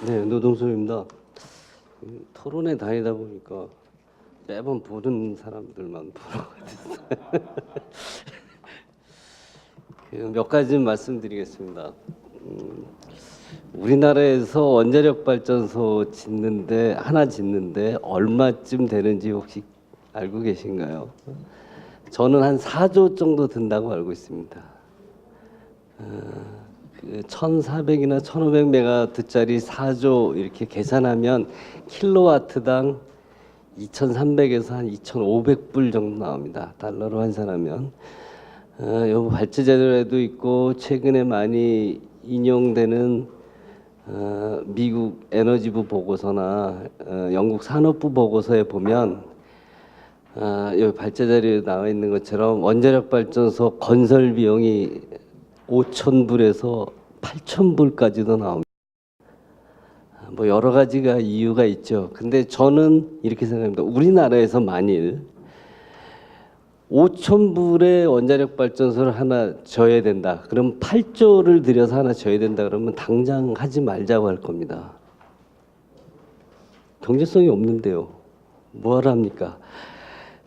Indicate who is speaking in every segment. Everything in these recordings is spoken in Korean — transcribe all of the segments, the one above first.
Speaker 1: 네, 노동소입니다. 토론에 다니다 보니까 매번 보는 사람들만 보러 가겠어요. 몇 가지 말씀드리겠습니다. 우리나라에서 원자력 발전소 하나 짓는데 얼마쯤 되는지 혹시 알고 계신가요? 저는 한 4조 정도 든다고 알고 있습니다. 1,400이나 1,500메가와트짜리 4조 이렇게 계산하면 킬로와트당 2,300에서 한 2,500불 정도 나옵니다. 달러로 환산하면. 요 발제자료에도 있고 최근에 많이 인용되는 미국 에너지부 보고서나 영국 산업부 보고서에 보면 요 발제자료에 나와 있는 것처럼 원자력 발전소 건설 비용이 5,000불에서 8,000불까지도 나옵니다. 뭐 여러 가지가 이유가 있죠. 근데 저는 이렇게 생각합니다. 우리나라에서 만일 5,000불의 원자력 발전소를 하나 져야 된다. 그럼 8조를 들여서 하나 져야 된다. 그러면 당장 하지 말자고 할 겁니다. 경제성이 없는데요. 뭐하러 합니까?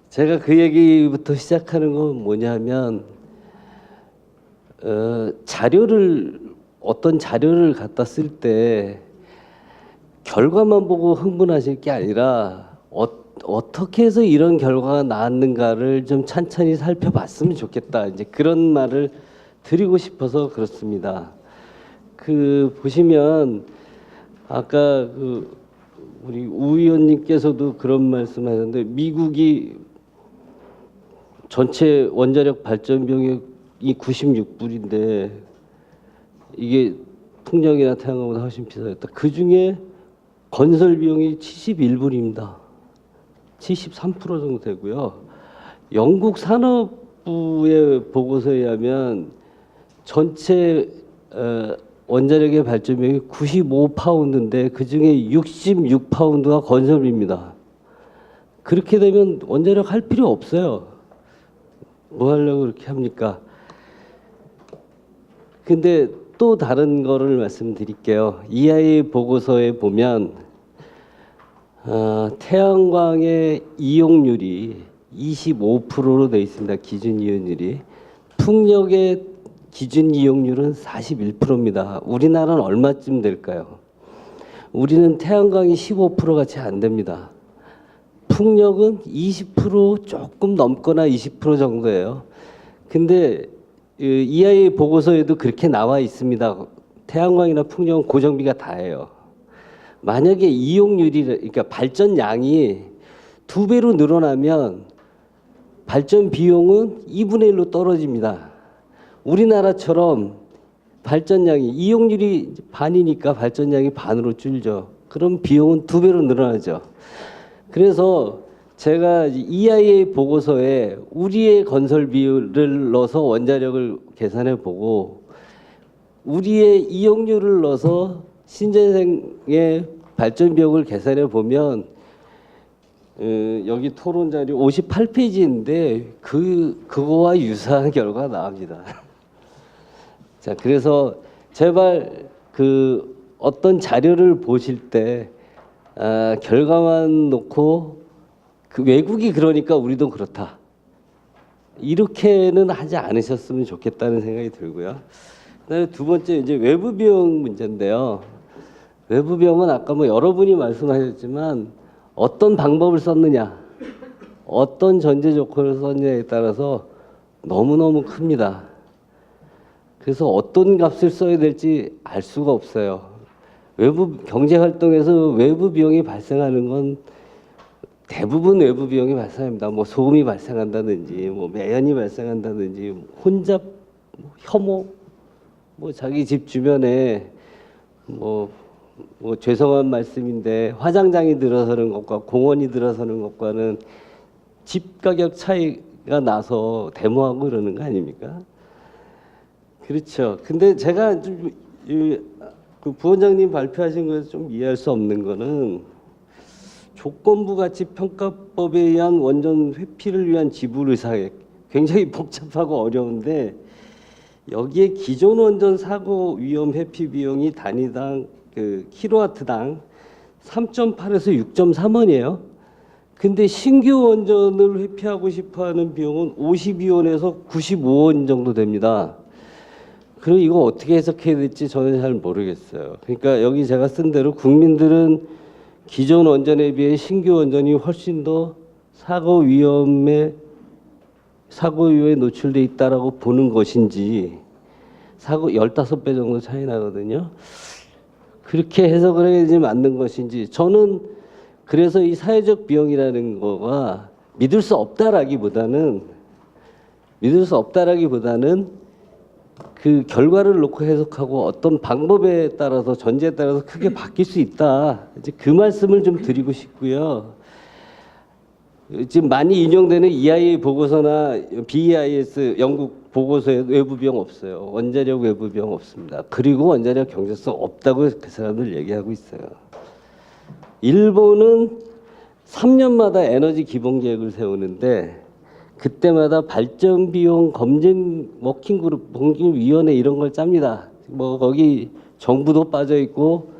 Speaker 1: 제가 그 얘기부터 시작하는 건 뭐냐면 어떤 자료를 갖다 쓸 때 결과만 보고 흥분하실 게 아니라 어떻게 해서 이런 결과가 나왔는가를 좀 찬찬히 살펴봤으면 좋겠다. 이제 그런 말을 드리고 싶어서 그렇습니다. 보시면 아까 우리 우 의원님께서도 그런 말씀하셨는데 미국이 전체 원자력 발전 비용이 96불인데 이게 풍력이나 태양광보다 훨씬 비싸졌다. 그 중에 건설 비용이 71불입니다. 73% 정도 되고요. 영국 산업부의 보고서에 의하면 전체 원자력의 발전 비용이 95파운드인데 그 중에 66파운드가 건설비입니다. 그렇게 되면 원자력 할 필요 없어요. 뭐 하려고 그렇게 합니까? 근데 또 다른 거를 말씀드릴게요. EIA 보고서에 보면 태양광의 이용률이 25%로 되어 있습니다. 기준 이용률이. 풍력의 기준 이용률은 41%입니다. 우리나라는 얼마쯤 될까요? 우리는 태양광이 15%가 채 안 됩니다. 풍력은 20% 조금 넘거나 20% 정도예요. 근데 EIA 보고서에도 그렇게 나와 있습니다. 태양광이나 풍력은 고정비가 다예요. 만약에 그러니까 발전량이 2배로 늘어나면 발전 비용은 2분의 1로 떨어집니다. 우리나라처럼 발전량이 이용률이 반이니까 발전량이 반으로 줄죠. 그럼 비용은 2배로 늘어나죠. 그래서 제가 EIA 보고서에 우리의 건설 비율을 넣어서 원자력을 계산해 보고 우리의 이용률을 넣어서 신재생의 발전 비용을 계산해 보면 여기 토론 자료 58페이지인데 그거와 유사한 결과가 나옵니다. 자, 그래서 제발 어떤 자료를 보실 때 결과만 놓고 외국이 그러니까 우리도 그렇다. 이렇게는 하지 않으셨으면 좋겠다는 생각이 들고요. 그다음에 두 번째 이제 외부 비용 문제인데요. 외부 비용은 아까 뭐 여러분이 말씀하셨지만 어떤 방법을 썼느냐, 어떤 전제 조건을 썼느냐에 따라서 너무너무 큽니다. 그래서 어떤 값을 써야 될지 알 수가 없어요. 외부 경제 활동에서 외부 비용이 발생하는 건 대부분 외부 비용이 발생합니다. 뭐 소음이 발생한다든지, 뭐 매연이 발생한다든지, 혼잡, 혐오, 뭐 자기 집 주변에 뭐 죄송한 말씀인데 화장장이 들어서는 것과 공원이 들어서는 것과는 집 가격 차이가 나서 데모하고 그러는 거 아닙니까? 그렇죠. 근데 제가 그 부원장님 발표하신 거에서 좀 이해할 수 없는 거는 조건부 가치 평가법에 의한 원전 회피를 위한 지불 의사액 굉장히 복잡하고 어려운데 여기에 기존 원전 사고 위험 회피 비용이 단위당 그 킬로와트당 3.8에서 6.3원이에요. 근데 신규 원전을 회피하고 싶어하는 비용은 52원에서 95원 정도 됩니다. 그럼 이거 어떻게 해석해야 될지 저는 잘 모르겠어요. 그러니까 여기 제가 쓴 대로 국민들은 기존 원전에 비해 신규 원전이 훨씬 더 사고 위험에 노출돼 있다라고 보는 것인지, 사고 15배 정도 차이 나거든요. 그렇게 해석을 해야지 맞는 것인지, 저는 그래서 이 사회적 비용이라는 거가 믿을 수 없다라기보다는 그 결과를 놓고 해석하고 어떤 방법에 따라서, 전제에 따라서 크게 바뀔 수 있다. 이제 그 말씀을 좀 드리고 싶고요. 지금 많이 인용되는 EIA 보고서나 BEIS 영국 보고서에 외부 비용 없어요. 원자력 외부 비용 없습니다. 그리고 원자력 경제성 없다고 그 사람들 얘기하고 있어요. 일본은 3년마다 에너지 기본 계획을 세우는데 그때마다 발전 비용 검증 워킹그룹, 검증위원회 이런 걸 짭니다. 뭐 거기 정부도 빠져 있고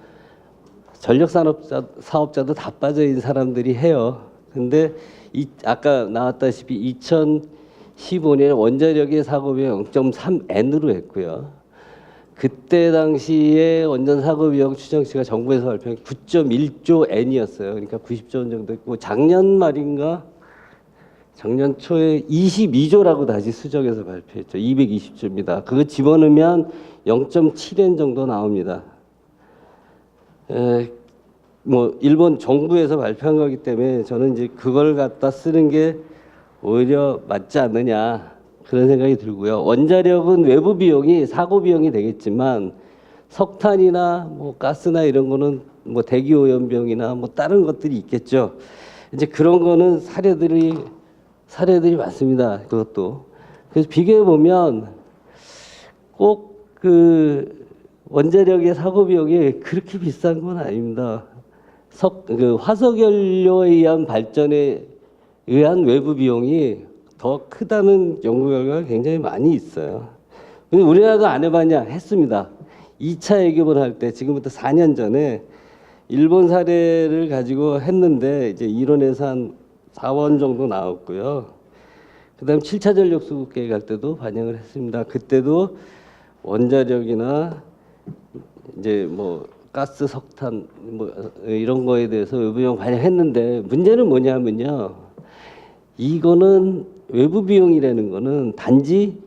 Speaker 1: 전력 사업자도 다 빠져 있는 사람들이 해요. 근데 아까 나왔다시피 2015년에 원자력의 사고 비용 0.3N으로 했고요. 그때 당시에 원전 사고 비용 추정치가 정부에서 발표한 9.1조 N이었어요. 그러니까 90조 원 정도 했고, 작년 말인가 작년 초에 22조라고 다시 수정해서 발표했죠. 220조입니다. 그거 집어넣으면 0.7N 정도 나옵니다. 뭐 일본 정부에서 발표한 거기 때문에 저는 이제 그걸 갖다 쓰는 게 오히려 맞지 않느냐, 그런 생각이 들고요. 원자력은 외부 비용이 사고 비용이 되겠지만 석탄이나 뭐 가스나 이런 거는 뭐 대기 오염 비용이나 뭐 다른 것들이 있겠죠. 이제 그런 거는 사례들이 많습니다. 그것도. 그래서 비교해 보면 꼭 그 원자력의 사고 비용이 그렇게 비싼 건 아닙니다. 그 화석연료에 의한 발전에 의한 외부 비용이 더 크다는 연구 결과가 굉장히 많이 있어요. 근데 우리나라도 안 해봤냐? 했습니다. 2차 예금을 할 때 지금부터 4년 전에 일본 사례를 가지고 했는데 이제 이론에서 한 4원 정도 나왔고요. 그다음 7차 전력 수급 계획 할 때도 반영을 했습니다. 그때도 원자력이나 이제 뭐 가스, 석탄 뭐 이런 거에 대해서 외부 비용 반영했는데, 문제는 뭐냐면요. 이거는 외부 비용이라는 거는 단지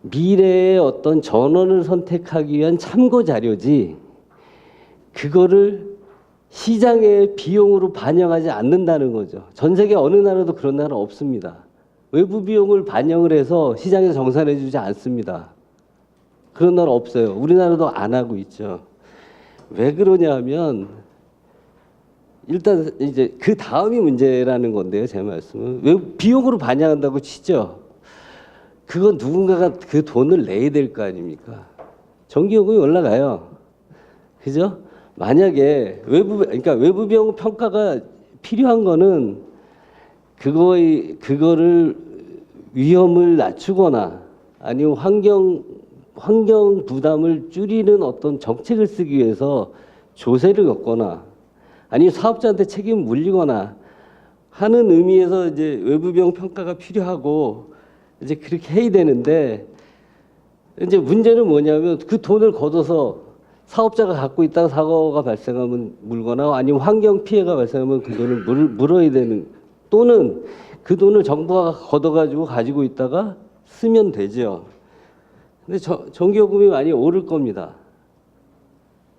Speaker 1: 미래의 어떤 전원을 선택하기 위한 참고 자료지, 그거를 시장의 비용으로 반영하지 않는다는 거죠. 전 세계 어느 나라도 그런 나라 없습니다. 외부 비용을 반영을 해서 시장에서 정산해 주지 않습니다. 그런 나라 없어요. 우리나라도 안 하고 있죠. 왜 그러냐 하면, 일단 이제 그 다음이 문제라는 건데요. 제 말씀은 왜 비용으로 반영한다고 치죠. 그건 누군가가 그 돈을 내야 될 거 아닙니까? 전기요금이 올라가요. 그죠? 만약에 외부 비용 평가가 필요한 거는 그거를 위험을 낮추거나 아니면 환경 부담을 줄이는 어떤 정책을 쓰기 위해서 조세를 걷거나 아니면 사업자한테 책임을 물리거나 하는 의미에서 이제 외부 비용 평가가 필요하고 이제 그렇게 해야 되는데, 이제 문제는 뭐냐면 그 돈을 걷어서 사업자가 갖고 있다가 사고가 발생하면 물거나 아니면 환경 피해가 발생하면 그 돈을 물어야 되는, 또는 그 돈을 정부가 걷어가지고 가지고 있다가 쓰면 되죠. 근데 전기요금이 많이 오를 겁니다.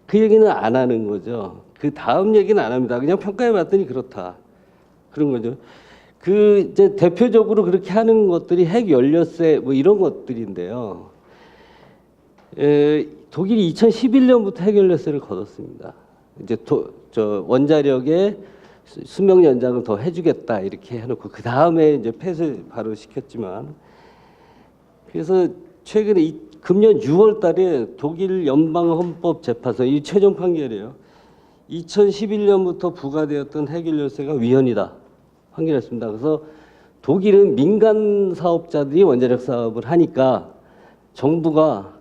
Speaker 1: 그 얘기는 안 하는 거죠. 그 다음 얘기는 안 합니다. 그냥 평가해 봤더니 그렇다, 그런 거죠. 그 이제 대표적으로 그렇게 하는 것들이 핵연료세 뭐 이런 것들인데요. 독일이 2011년부터 핵연료세를 걷었습니다. 이제 원자력의 수명 연장을 더 해주겠다 이렇게 해놓고 그 다음에 이제 폐쇄 바로 시켰지만, 그래서 최근에 금년 6월달에 독일 연방헌법재판소 이 최종 판결이에요. 2011년부터 부과되었던 핵연료세가 위헌이다 판결했습니다. 그래서 독일은 민간 사업자들이 원자력 사업을 하니까 정부가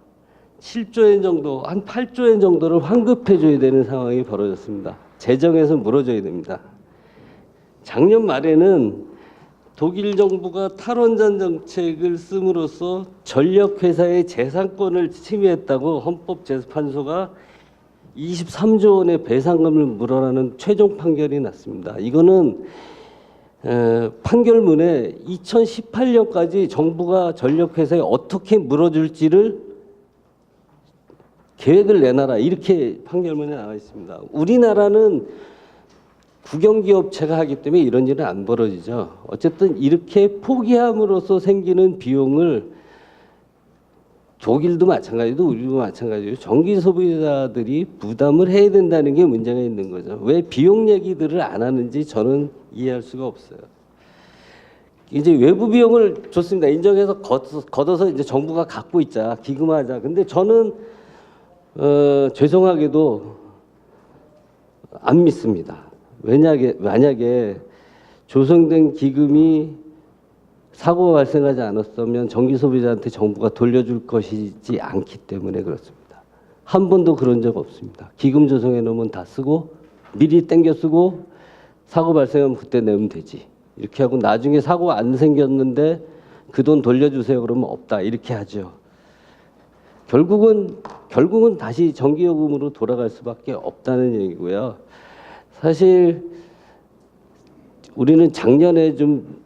Speaker 1: 7조 엔 정도, 한 8조 엔 정도를 환급해 줘야 되는 상황이 벌어졌습니다. 재정에서 물어줘야 됩니다. 작년 말에는 독일 정부가 탈원전 정책을 씀으로써 전력회사의 재산권을 침해했다고 헌법재판소가 23조 원의 배상금을 물어라는 최종 판결이 났습니다. 이거는 판결문에 2018년까지 정부가 전력회사에 어떻게 물어줄지를 계획을 내놔라 이렇게 판결문에 나와 있습니다. 우리나라는 국영기업체가 하기 때문에 이런 일은 안 벌어지죠. 어쨌든 이렇게 포기함으로써 생기는 비용을 독일도 마찬가지고 우리도 마찬가지고 전기 소비자들이 부담을 해야 된다는 게 문제가 있는 거죠. 왜 비용 얘기들을 안 하는지 저는 이해할 수가 없어요. 이제 외부 비용을 좋습니다. 인정해서 걷어서 이제 정부가 갖고 있자, 기금하자. 근데 저는 죄송하게도 안 믿습니다. 만약에 조성된 기금이 사고가 발생하지 않았으면 전기 소비자한테 정부가 돌려줄 것이지 않기 때문에 그렇습니다. 한 번도 그런 적 없습니다. 기금 조성해 놓으면 다 쓰고 미리 땡겨 쓰고 사고 발생하면 그때 내면 되지. 이렇게 하고 나중에 사고 안 생겼는데 그 돈 돌려주세요 그러면 없다 이렇게 하죠. 결국은 다시 전기요금으로 돌아갈 수밖에 없다는 얘기고요. 사실 우리는 작년에 좀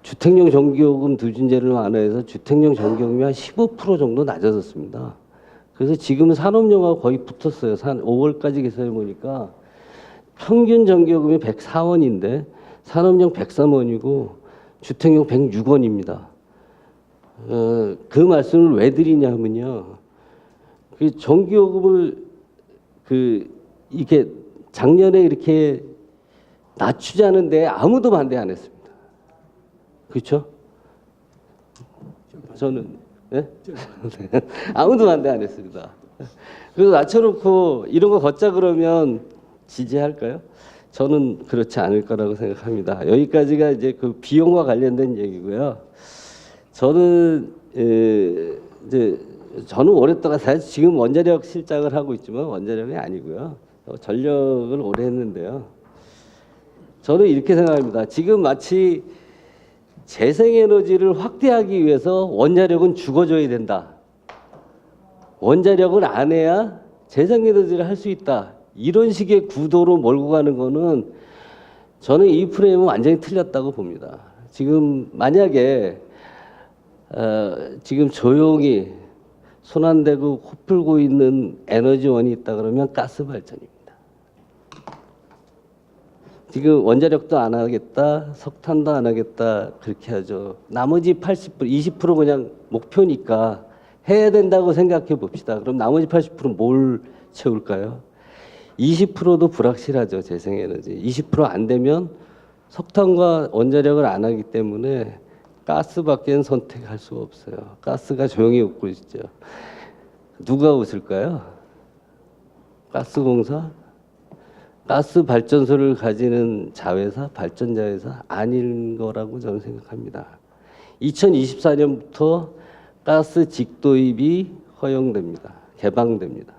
Speaker 1: 주택용 전기요금 누진제를 완화해서 주택용 전기요금이 한 15% 정도 낮아졌습니다. 그래서 지금은 산업용하고 거의 붙었어요. 5월까지 계산해 보니까 평균 전기요금이 104원인데 산업용 103원이고 주택용 106원입니다. 그 말씀을 왜 드리냐면요. 그 전기요금을 이게 작년에 이렇게 낮추자는데 아무도 반대 안 했습니다. 그렇죠? 저는 네? 아무도 반대 안 했습니다. 그래서 낮춰놓고 이런 거 걷자 그러면 지지할까요? 저는 그렇지 않을 거라고 생각합니다. 여기까지가 이제 그 비용과 관련된 얘기고요. 저는 오랫동안 사실 지금 원자력 실장을 하고 있지만 원자력이 아니고요. 전력을 오래 했는데요. 저는 이렇게 생각합니다. 지금 마치 재생에너지를 확대하기 위해서 원자력은 죽어줘야 된다. 원자력을 안 해야 재생에너지를 할 수 있다. 이런 식의 구도로 몰고 가는 거는 저는 이 프레임은 완전히 틀렸다고 봅니다. 지금 만약에 지금 조용히 손 안 대고 코 풀고 있는 에너지원이 있다 그러면 가스 발전입니다. 지금 원자력도 안 하겠다, 석탄도 안 하겠다 그렇게 하죠. 나머지 80%, 20% 그냥 목표니까 해야 된다고 생각해 봅시다. 그럼 나머지 80%는 뭘 채울까요? 20%도 불확실하죠. 재생에너지. 20% 안 되면 석탄과 원자력을 안 하기 때문에 가스밖에는 선택할 수가 없어요. 가스가 조용히 웃고 있죠. 누가 웃을까요? 가스공사? 가스 발전소를 가지는 자회사, 발전자회사 아닌 거라고 저는 생각합니다. 2024년부터 가스 직도입이 허용됩니다. 개방됩니다.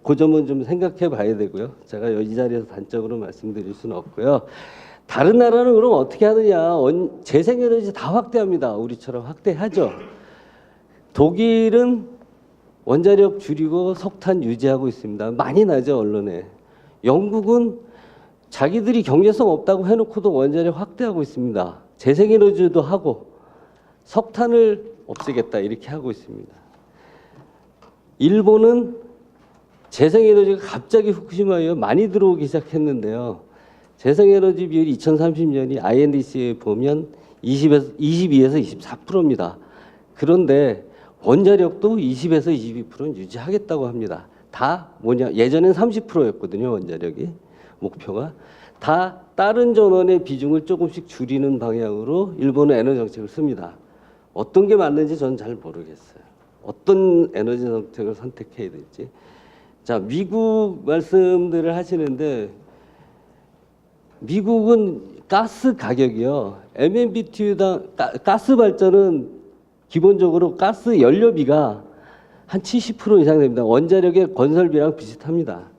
Speaker 1: 그 점은 좀 생각해 봐야 되고요. 제가 이 자리에서 단적으로 말씀드릴 수는 없고요. 다른 나라는 그럼 어떻게 하느냐. 재생에너지 다 확대합니다. 우리처럼 확대하죠. 독일은 원자력 줄이고 석탄 유지하고 있습니다. 많이 나죠, 언론에. 영국은 자기들이 경제성 없다고 해놓고도 원자력 확대하고 있습니다. 재생에너지도 하고 석탄을 없애겠다 이렇게 하고 있습니다. 일본은 재생에너지가 갑자기 후쿠시마에 많이 들어오기 시작했는데요. 재생에너지 비율이 2030년이 INDC에 보면 22에서 24%입니다. 그런데 원자력도 20에서 22%는 유지하겠다고 합니다. 다 뭐냐? 예전엔 30%였거든요. 원자력이 목표가. 다 다른 전원의 비중을 조금씩 줄이는 방향으로 일본은 에너지 정책을 씁니다. 어떤 게 맞는지 저는 잘 모르겠어요. 어떤 에너지 정책을 선택해야 될지. 자, 미국 말씀들을 하시는데 미국은 가스 가격이요. MMBTU당 가스 발전은 기본적으로 가스 연료비가 한 70% 이상 됩니다. 원자력의 건설비랑 비슷합니다.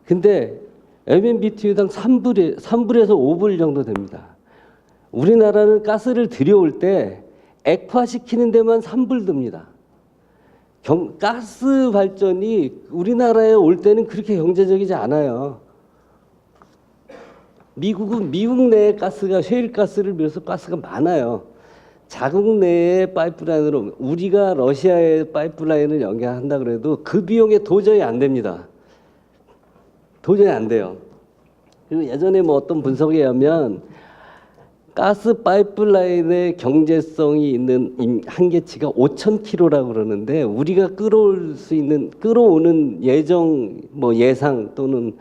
Speaker 1: 근데 MMBTU당 3불에서 5불 정도 됩니다. 우리나라는 가스를 들여올 때 액화시키는 데만 3불 듭니다. 가스 발전이 우리나라에 올 때는 그렇게 경제적이지 않아요. 미국은 미국 내에 가스가 셰일가스를 비롯해서 가스가 많아요. 자국 내에 파이프라인으로 우리가 러시아의 파이프라인을 연결한다 그래도 그 비용에 도저히 안 됩니다. 도저히 안 돼요. 그리고 예전에 뭐 어떤 분석에 의하면 가스 파이프라인의 경제성이 있는 한계치가 5,000km라고 그러는데 우리가 끌어오는 예상 또는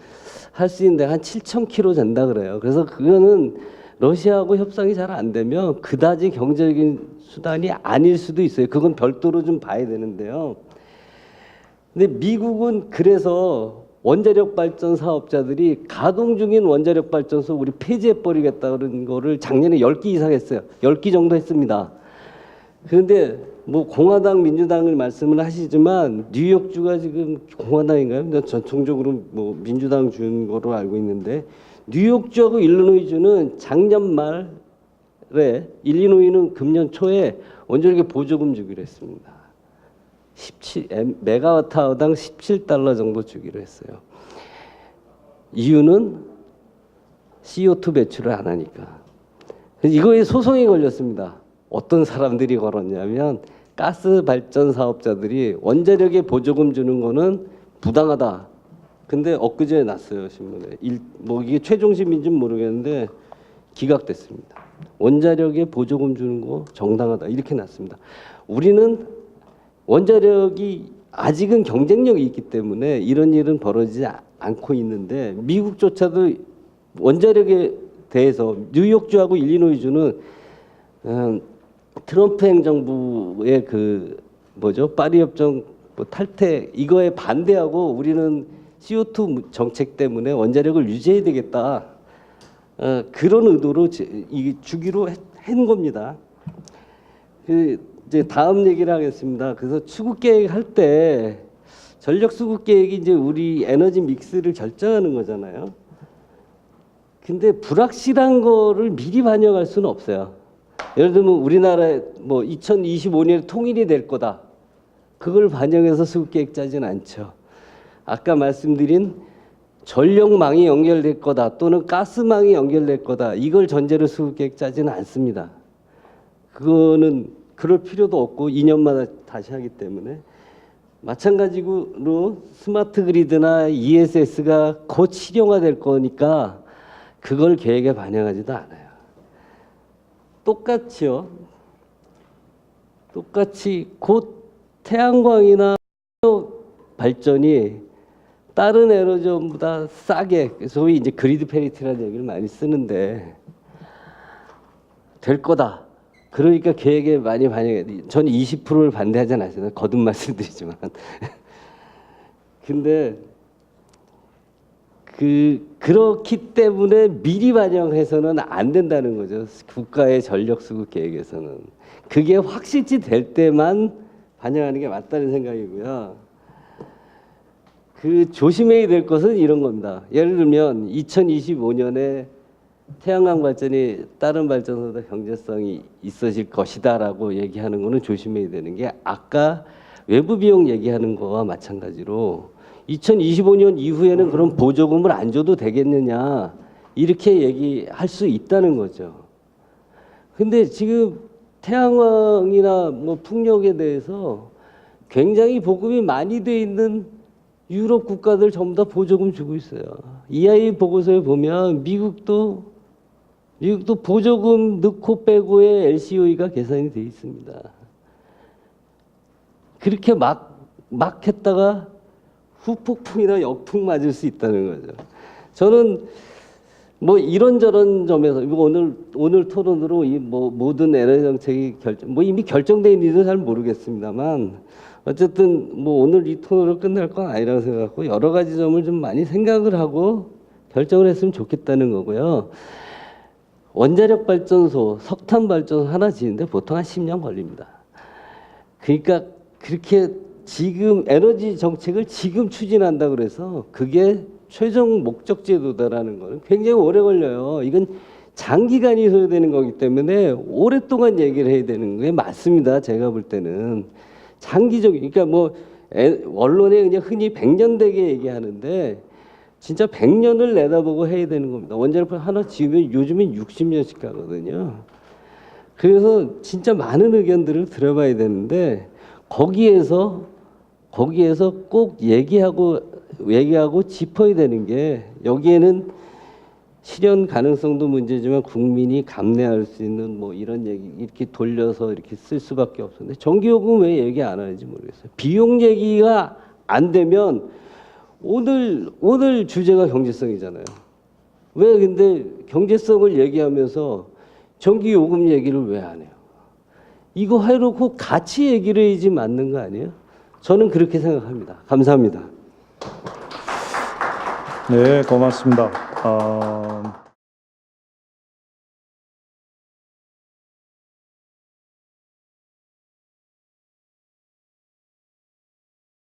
Speaker 1: 할 수 있는 데가 한 7,000km 된다 그래요. 그래서 그거는 러시아하고 협상이 잘 안 되면 그다지 경제적인 수단이 아닐 수도 있어요. 그건 별도로 좀 봐야 되는데요. 근데 미국은 그래서 원자력 발전 사업자들이 가동 중인 원자력 발전소 우리 폐지해 버리겠다는 거를 작년에 10기 이상 했어요. 10기 정도 했습니다. 그런데 뭐 공화당 민주당을 말씀을 하시지만 뉴욕주가 지금 공화당인가요? 전통적으로 뭐 민주당 준 거로 알고 있는데 뉴욕주하고 일리노이주는 작년 말에 일리노이는 금년 초에 원자력에 보조금 주기로 했습니다. 17메가와트아워당 17달러 정도 주기로 했어요. 이유는 CO2 배출을 안 하니까. 이거에 소송이 걸렸습니다. 어떤 사람들이 걸었냐면 가스 발전 사업자들이 원자력에 보조금 주는 거는 부당하다. 근데 엊그제 났어요, 신문에. 뭐 이게 최종심인지는 모르겠는데 기각됐습니다. 원자력에 보조금 주는 거 정당하다. 이렇게 났습니다. 우리는 원자력이 아직은 경쟁력이 있기 때문에 이런 일은 벌어지지 않고 있는데 미국조차도 원자력에 대해서 뉴욕주하고 일리노이주는 트럼프 행정부의 파리 협정 탈퇴 이거에 반대하고 우리는 CO2 정책 때문에 원자력을 유지해야 되겠다. 그런 의도로 주기로 한 겁니다. 이제 다음 얘기를 하겠습니다. 그래서 수급 계획 할 때 전력 수급 계획이 이제 우리 에너지 믹스를 결정하는 거잖아요. 근데 불확실한 거를 미리 반영할 수는 없어요. 예를 들면 우리나라에 뭐 2025년에 통일이 될 거다. 그걸 반영해서 수급 계획 짜지는 않죠. 아까 말씀드린 전력망이 연결될 거다 또는 가스망이 연결될 거다. 이걸 전제로 수급 계획 짜지는 않습니다. 그거는 그럴 필요도 없고 2년마다 다시 하기 때문에 마찬가지로 스마트 그리드나 ESS가 곧 실용화될 거니까 그걸 계획에 반영하지도 않아요. 똑같이 곧 태양광이나 발전이 다른 에너지보다 싸게 소위 이제 그리드 페리티라는 얘기를 많이 쓰는데 될 거다. 그러니까 계획에 많이 반영해. 저는 20%를 반대하지 않았어요. 거듭 말씀드리지만. 근데 그렇기 때문에 미리 반영해서는 안 된다는 거죠. 국가의 전력 수급 계획에서는. 그게 확실시 될 때만 반영하는 게 맞다는 생각이고요. 조심해야 될 것은 이런 겁니다. 예를 들면 2025년에 태양광 발전이 다른 발전소보다 경제성이 있어질 것이다라고 얘기하는 거는 조심해야 되는 게 아까 외부 비용 얘기하는 거와 마찬가지로 2025년 이후에는 그런 보조금을 안 줘도 되겠느냐 이렇게 얘기할 수 있다는 거죠. 근데 지금 태양광이나 뭐 풍력에 대해서 굉장히 보급이 많이 돼 있는 유럽 국가들 전부 다 보조금 주고 있어요. EIA 보고서에 보면 미국도 보조금 넣고 빼고의 LCOE가 계산이 돼 있습니다. 그렇게 막 했다가 후폭풍이나 역풍 맞을 수 있다는 거죠. 저는 뭐 이런저런 점에서 오늘 토론으로 이 뭐 모든 에너지 정책이 이미 결정된 일은 잘 모르겠습니다만 어쨌든 뭐 오늘 이 토론으로 끝날 건 아니라고 생각하고 여러 가지 점을 좀 많이 생각을 하고 결정을 했으면 좋겠다는 거고요. 원자력 발전소, 석탄 발전소 하나 지는데 보통 한 10년 걸립니다. 그러니까 그렇게 지금 에너지 정책을 지금 추진한다 그래서 그게 최종 목적지에 도달하는 거는 굉장히 오래 걸려요. 이건 장기간이 소요되는 거기 때문에 오랫동안 얘기를 해야 되는 게 맞습니다. 제가 볼 때는 장기적, 그러니까 뭐 언론에 그냥 흔히 100년 되게 얘기하는데 진짜 100년을 내다보고 해야 되는 겁니다. 원자력 하나 지으면 요즘엔 60년씩 가거든요. 그래서 진짜 많은 의견들을 들어봐야 되는데 거기에서 꼭 얘기하고 짚어야 되는 게 여기에는 실현 가능성도 문제지만 국민이 감내할 수 있는 뭐 이런 얘기 이렇게 돌려서 이렇게 쓸 수밖에 없었는데 전기요금 왜 얘기 안 하는지 모르겠어요. 비용 얘기가 안 되면 오늘 주제가 경제성이잖아요. 왜 근데 경제성을 얘기하면서 전기요금 얘기를 왜 안 해요? 이거 해놓고 같이 얘기를 해야지 맞는 거 아니에요? 저는 그렇게 생각합니다. 감사합니다.
Speaker 2: 네, 고맙습니다.